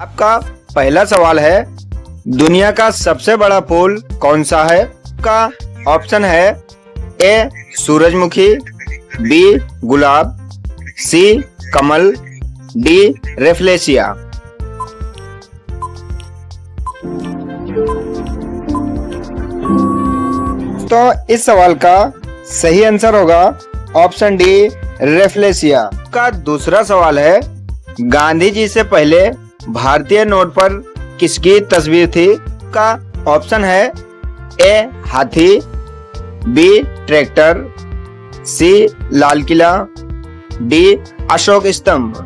आपका पहला सवाल है, दुनिया का सबसे बड़ा फूल कौन सा है? का ऑप्शन है ए सूरजमुखी, बी गुलाब, सी कमल, डी रेफ्लेशिया। तो इस सवाल का सही आंसर होगा ऑप्शन डी रेफ्लेशिया। का दूसरा सवाल है, गांधी जी से पहले भारतीय नोट पर किसकी तस्वीर थी? का ऑप्शन है ए हाथी, बी ट्रैक्टर, सी लाल किला, डी अशोक स्तंभ।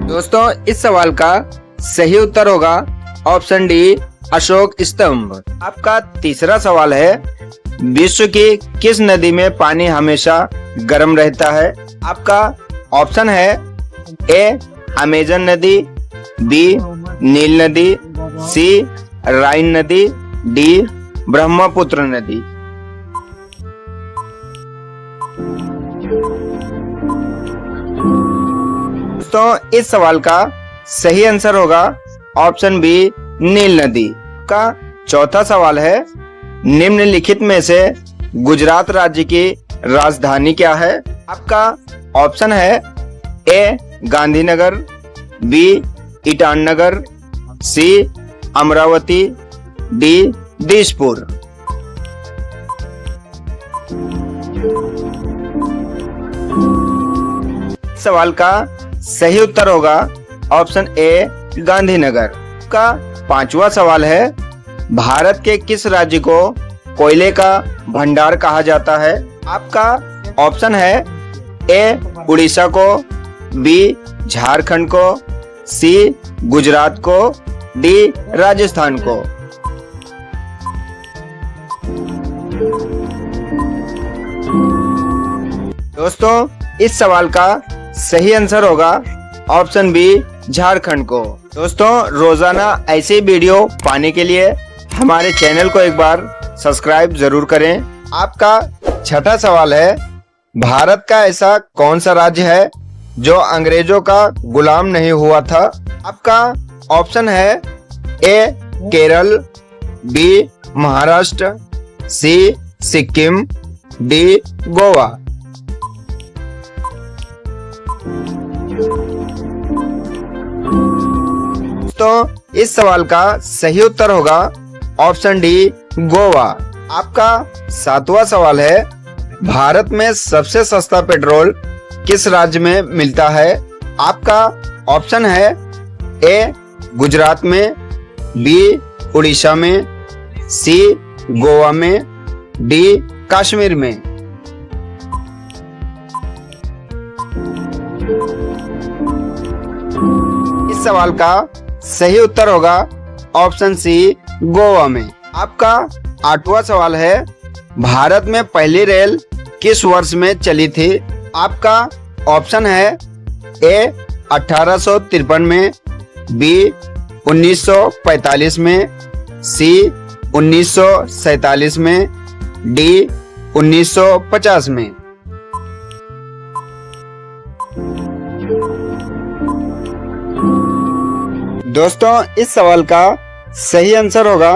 दोस्तों इस सवाल का सही उत्तर होगा ऑप्शन डी अशोक स्तंभ। आपका तीसरा सवाल है, विश्व की किस नदी में पानी हमेशा गर्म रहता है? आपका ऑप्शन है ए अमेजन नदी, बी नील नदी, सी राइन नदी, डी ब्रह्मपुत्र नदी। तो इस सवाल का सही आंसर होगा ऑप्शन बी नील नदी। का चौथा सवाल है, निम्नलिखित में से गुजरात राज्य की राजधानी क्या है? आपका ऑप्शन है ए गांधीनगर, बी ईटानगर, सी अमरावती, डी दिसपुर। सवाल का सही उत्तर होगा ऑप्शन ए गांधीनगर। का पांचवा सवाल है, भारत के किस राज्य को कोयले का भंडार कहा जाता है? आपका ऑप्शन है ए उड़ीसा को, बी झारखंड को, सी गुजरात को, डी राजस्थान को। दोस्तों इस सवाल का सही आंसर होगा ऑप्शन बी झारखंड को। दोस्तों रोजाना ऐसे वीडियो पाने के लिए हमारे चैनल को एक बार सब्सक्राइब जरूर करें। आपका छठा सवाल है, भारत का ऐसा कौन सा राज्य है जो अंग्रेजों का गुलाम नहीं हुआ था? आपका ऑप्शन है ए केरल, बी महाराष्ट्र, सी सिक्किम, डी गोवा। तो इस सवाल का सही उत्तर होगा ऑप्शन डी गोवा। आपका सातवां सवाल है, भारत में सबसे सस्ता पेट्रोल किस राज्य में मिलता है? आपका ऑप्शन है ए गुजरात में, बी उड़ीसा में, सी गोवा में, डी कश्मीर में। इस सवाल का सही उत्तर होगा ऑप्शन सी गोवा में। आपका आठवां सवाल है, भारत में पहली रेल किस वर्ष में चली थी? आपका ऑप्शन है ए 1853 में, बी 1945 में, सी 1947 में, डी 1950 में। दोस्तों इस सवाल का सही आंसर होगा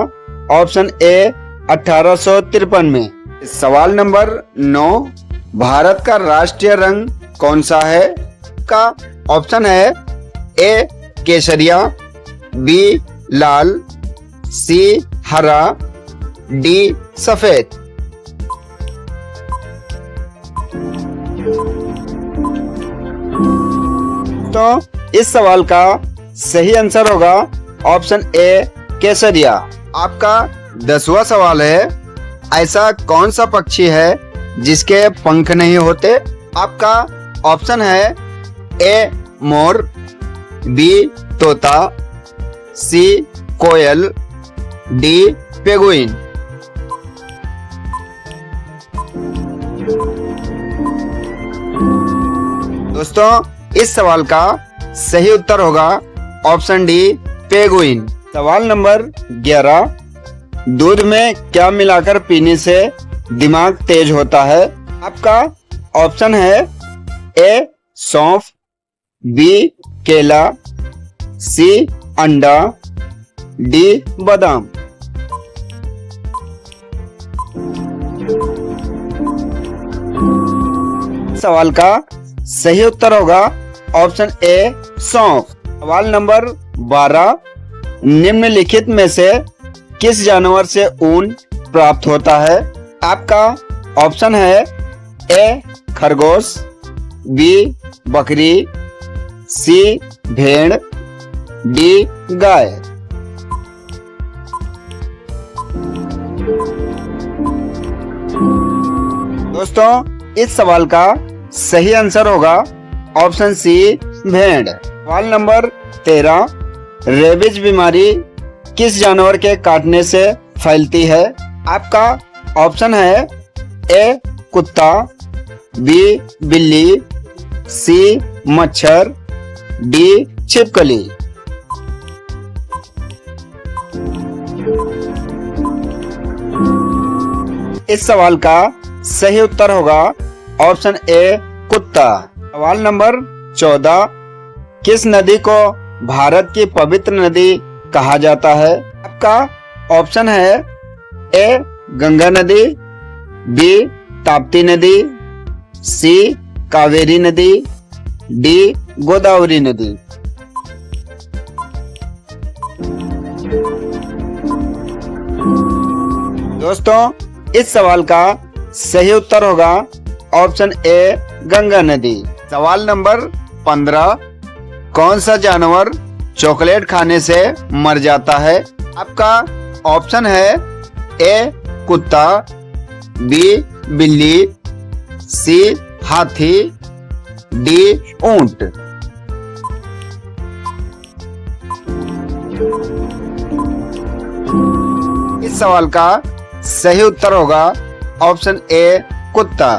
ऑप्शन ए 1853 में। सवाल नंबर 9, भारत का राष्ट्रीय रंग कौन सा है? का ऑप्शन है ए केसरिया, बी लाल, सी हरा, डी सफेद। तो इस सवाल का सही आंसर होगा ऑप्शन ए केसरिया। आपका 10वां सवाल है, ऐसा कौन सा पक्षी है जिसके पंख नहीं होते? आपका ऑप्शन है ए मोर, बी तोता, सी कोयल, डी पेंगुइन। दोस्तों इस सवाल का सही उत्तर होगा ऑप्शन डी पेंगुइन। सवाल नंबर 11, दूध में क्या मिलाकर पीने से दिमाग तेज होता है? आपका ऑप्शन है ए सौंफ, बी केला, सी अंडा, डी बादाम। सवाल का सही उत्तर होगा ऑप्शन ए सौंफ। सवाल नंबर 12, निम्नलिखित में से किस जानवर से ऊन प्राप्त होता है? आपका ऑप्शन है ए खरगोश, बी बकरी, सी भेड़, डी गाय। दोस्तों इस सवाल का सही आंसर होगा ऑप्शन सी भेड़। सवाल नंबर 13, रेबीज बीमारी किस जानवर के काटने से फैलती है? आपका ऑप्शन है ए कुत्ता, बी बिल्ली, सी मच्छर, डी छिपकली। इस सवाल का सही उत्तर होगा ऑप्शन ए कुत्ता। सवाल नंबर 14, किस नदी को भारत की पवित्र नदी कहा जाता है? आपका ऑप्शन है ए गंगा नदी, बी ताप्ती नदी, सी कावेरी नदी, डी गोदावरी नदी। दोस्तों इस सवाल का सही उत्तर होगा ऑप्शन ए गंगा नदी। सवाल नंबर 15, कौन सा जानवर चॉकलेट खाने से मर जाता है? आपका ऑप्शन है ए कुत्ता, बी बिल्ली, सी हाथी, डी ऊंट। इस सवाल का सही उत्तर होगा ऑप्शन ए कुत्ता।